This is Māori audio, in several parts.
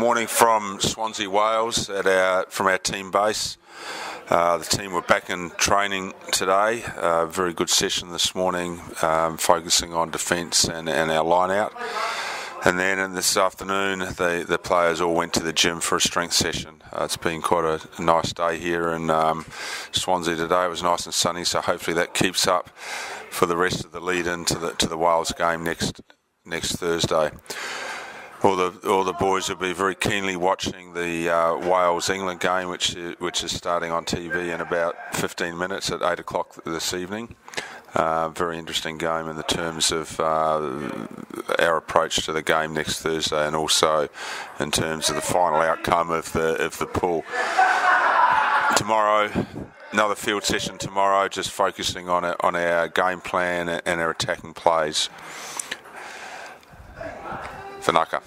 morning from Swansea, Wales, from our team base. The team were back in training today. Very good session this morning, focusing on defence and our line-out. And then this afternoon, the players all went to the gym for a strength session. It's been quite a nice day here in Swansea today. It was nice and sunny, so hopefully that keeps up for the rest of the lead into the Wales game next Thursday. All the boys will be very keenly watching the Wales-England game, which is starting on TV in about 15 minutes at 8 o'clock this evening. Very interesting game in the terms of our approach to the game next Thursday, and also in terms of the final outcome of the pool. Tomorrow, another field session tomorrow, just focusing on our game plan and our attacking plays. Whanaka.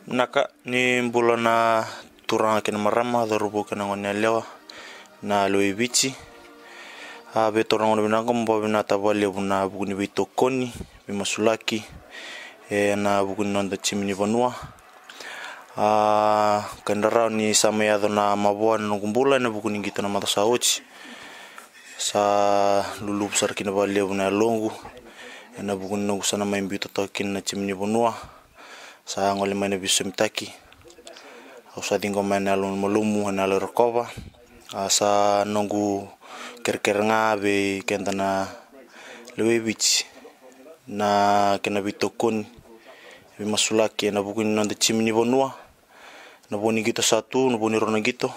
Naka ni mbula na turanga kena marama dharubu kena ngone lewa na loibichi be toranga binanga mbo binata bale buna buguni bitokoni bimasulaki na buguni nonda chimini vanua kandara ni samayado na mabwa na ngumbula na buguni ngita na mata sauchi sa lulu besar kina bale buna longu na buguni nugusana maimbito tokin na chimini vanua sa ngole mane bisumtaki usa dingo mane alun molumu na lo rekova sa nongu kerkerenga be kendana lewebich na kena bitokon be masulaki na buguni nonde chimini bonua na boni gito satu na boni rona gito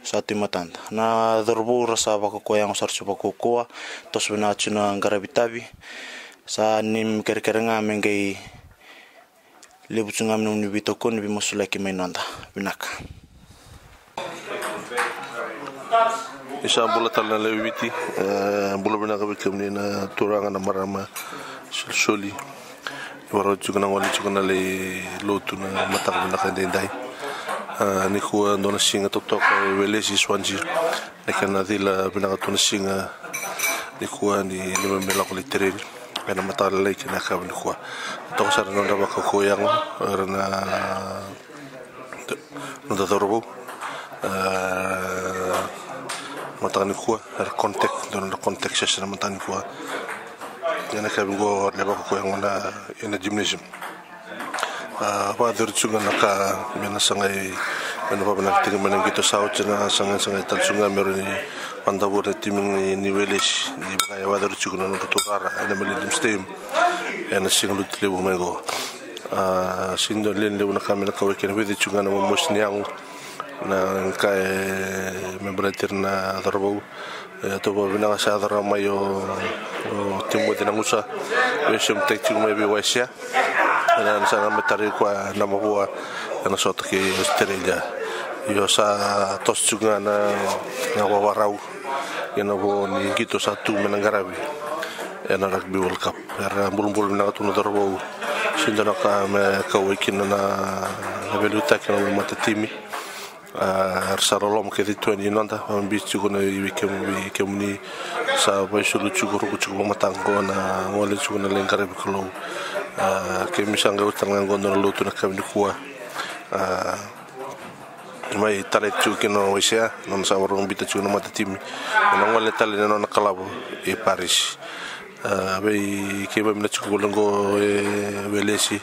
satu matanda na dorbu rasa bakoko yang sarchu bakoko tos bena chuna ngarabitabi sa nim kerkerenga mengai lebu tsungam no bitokon be masulaki mainanda binaka Isa bula tala lewiti bula binaka bikamni na turanga na marama soli waro chukana wali chukana le lotu na matak binaka dendai ni kuwa ndona singa totok welesi Swansea nekana dila binaka tona singa ni kuwa ni memela ko litereri kana matala le kana ka ni kuwa to sar ndona bakako yang rana nda dorbo matani kuwa contact don contact session matani kuwa yana ka bingo leba ko yang na ina gymnasium ba derchunga naka mena sangai mena ba na tinga mena gito sauch na sangai talchunga meroni panda bore timing ni village ni ba ya derchunga no tokara ina melidim stem yana singlu tlebo mego sindo len leuna kamera ka wekena wedi chunga na mosniang na kai memberatir na darbo to bo bina sa dara mayo timbo de nangusa wesem tekting maybe wasia na sana metari kwa na mabua na sota ki estrella yo sa tos chunga na wawarau yana bo ni gito satu menangarabi na rugby world cup era bulbul na tu na darbo sindana ka me ka weekend na beluta ka na matatimi Arsalom ke di 20 nanda ambichu kuna kemuni sa baisulu chukuru chuku matango na wale chukuna lengkare bikolo ke misanga utanga ngondo lutu na kamni kuwa mai tale chukino wisia non sa warung bita chukuna matatimi na wale tale na kalabo e Paris bei ke ba mina chuku longo welesi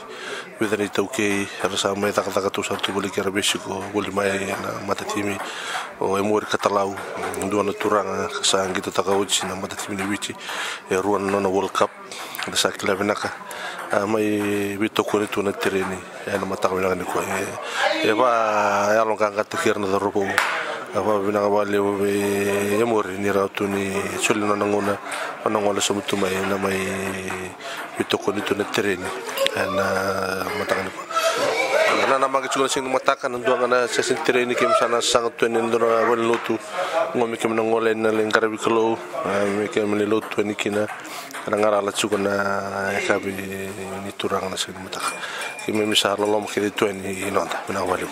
Whether okay, rasa mai tak tu satu boleh kira besiko boleh mai na matatimi o emor katalau dua naturang kesang kita takauci na matatimi ni wici ruan nona World Cup rasa kila benaka mai bitokon itu na tereni na matak benaka ni ko ba ya long kan katikir na robo apa benaka bale emor ni rautu ni solina ngona ngona somutu mai na mai bitokon itu na tereni na matakan ko na namang chuna sing matakan ndo ngana sa sentre ni kim sana sangat tuan ndo na wal lutu ngomi kim ngolen na lengkar biklo mi kim ni lutu ni kina ngara la chuna kabi ni turang na sing matak kim mi sa lolom khidi tuan ni nonda na walu